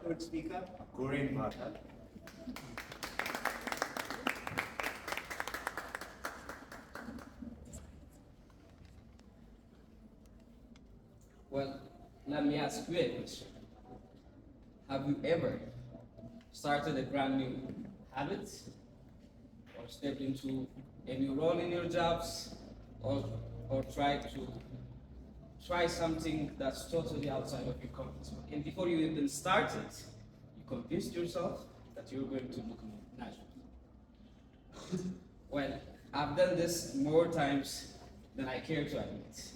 third speaker, Gorin Bhatta. Well, let me ask you a question. Have you ever started a brand new habit or stepped into a new role in your jobs or, or tried to try something that's totally outside of your comfort zone? And before you even started, you convinced yourself that you're going to look natural. Well, I've done this more times than I care to admit.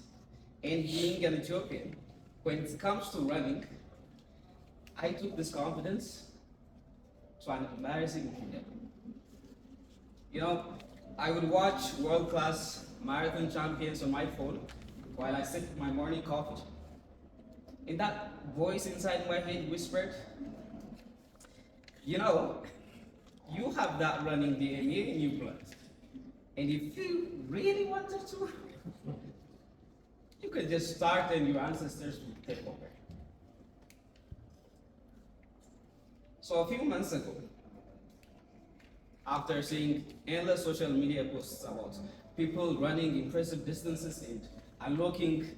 And being an Ethiopian, when it comes to running, I took this confidence to an embarrassing level. You know, I would watch world-class marathon champions on my phone while I sip my morning coffee. And that voice inside my head whispered, you know, you have that running DNA in your blood. And if you really wanted to, you could just start and your ancestors would take over. So a few months ago, after seeing endless social media posts about people running impressive distances and unlocking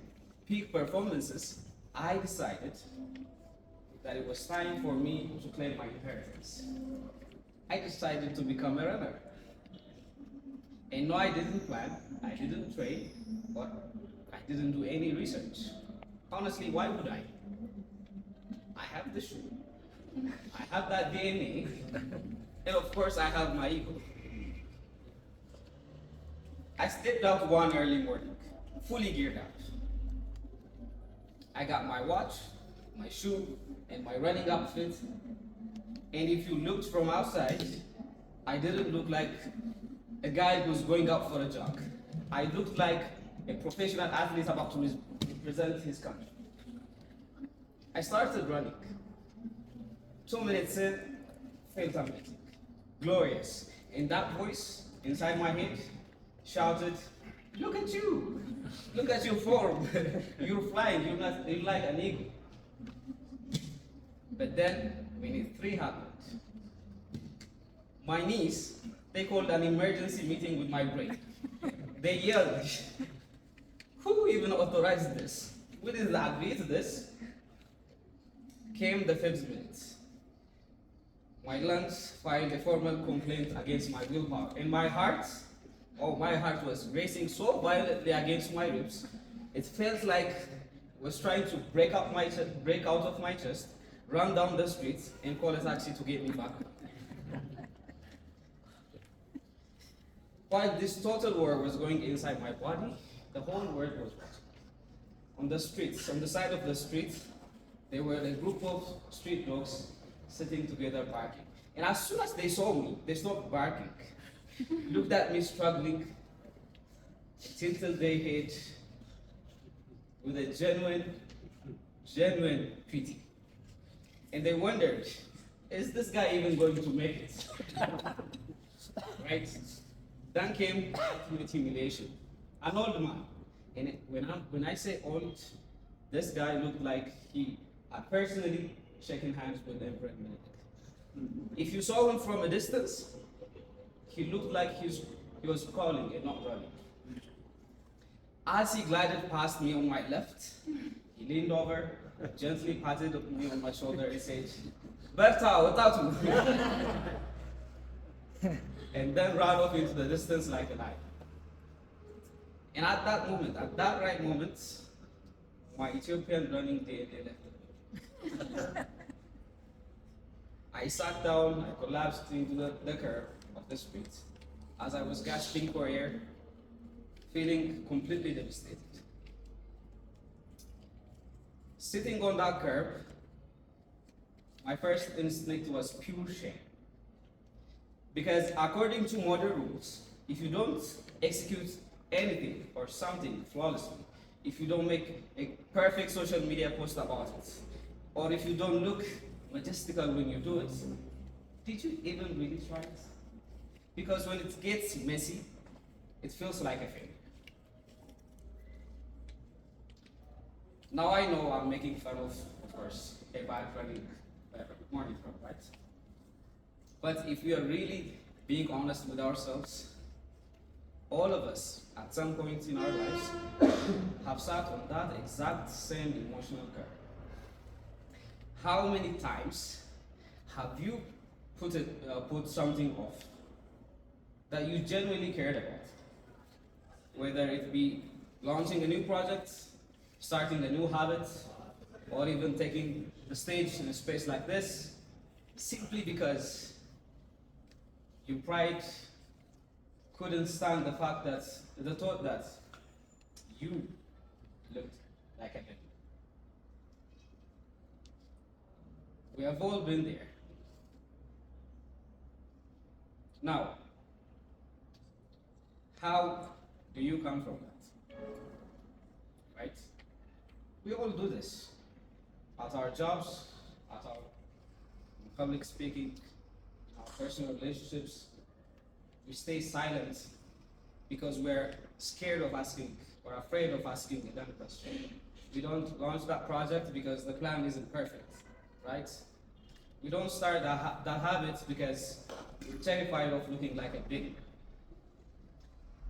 peak performances, I decided that it was time for me to claim my inheritance. I decided to become a runner. And no, I didn't plan, I didn't train, but I didn't do any research. Honestly, why would I? I have the shoe, I have that DNA, and of course I have my ego. I stepped out one early morning, fully geared up. I got my watch, my shoe, and my running outfit. And if you looked from outside, I didn't look like a guy who's going out for a jog. I looked like a professional athlete about to represent his country. I started running. 2 minutes in, felt amazing, glorious. And that voice inside my head shouted, look at you, look at your form. You're flying, you're like an eagle. But then, minute 3 happened. My niece, they called an emergency meeting with my brain. They yelled, who even authorized this? We didn't agree to this. Came the 5th minute. My lungs filed a formal complaint against my willpower. And my heart was racing so violently against my ribs, it felt like it was trying to break out of my chest, run down the street, and call a taxi to get me back. While this total war was going inside my body, the whole world was watching. On the streets, on the side of the street, there were a group of street dogs sitting together barking. And as soon as they saw me, they stopped barking, looked at me struggling, tilted their head with a genuine pity. And they wondered, is this guy even going to make it? Right? Then came ultimate humiliation. An old man. And when I say old, this guy looked like he had personally shaken hands with Emperor Menelik. If you saw him from a distance, he looked like he was crawling and not running. As he glided past me on my left, he leaned over, gently patted me on my shoulder and said, Berta, without and then ran off into the distance like a lion. And at that right moment, my Ethiopian running DNA left me. I sat down, I collapsed into the curb of the street as I was gasping for air, feeling completely devastated. Sitting on that curb, my first instinct was pure shame. Because according to modern rules, if you don't execute anything or something flawlessly, if you don't make a perfect social media post about it, or if you don't look majestical when you do it, did you even really try it? Because when it gets messy, it feels like a failure. Now I know I'm making fun of course, a bad running money from, right? But if we are really being honest with ourselves, all of us, at some point in our lives, have sat on that exact same emotional curve. How many times have you put something off that you genuinely cared about? Whether it be launching a new project, starting a new habit, or even taking the stage in a space like this, simply because your pride couldn't stand the thought that you looked like a villain. We have all been there. Now, how do you come from that? Right? We all do this at our jobs, at our public speaking, our personal relationships. We stay silent because we're scared of asking or afraid of asking a dumb question. We don't launch that project because the plan isn't perfect, right? We don't start that habit because we're terrified of looking like a beginner.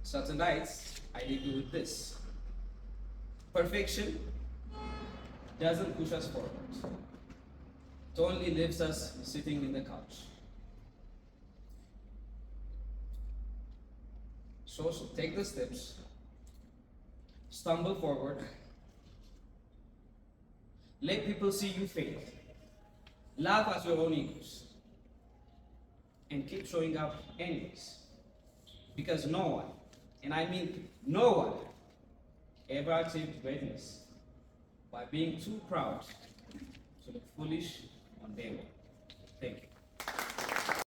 So tonight, I leave you with this. Perfection doesn't push us forward. It only leaves us sitting in the couch. So take the steps, stumble forward, let people see you fail, laugh at your own egos, and keep showing up anyways. Because no one, and I mean no one, ever achieved greatness by being too proud to look foolish on day one.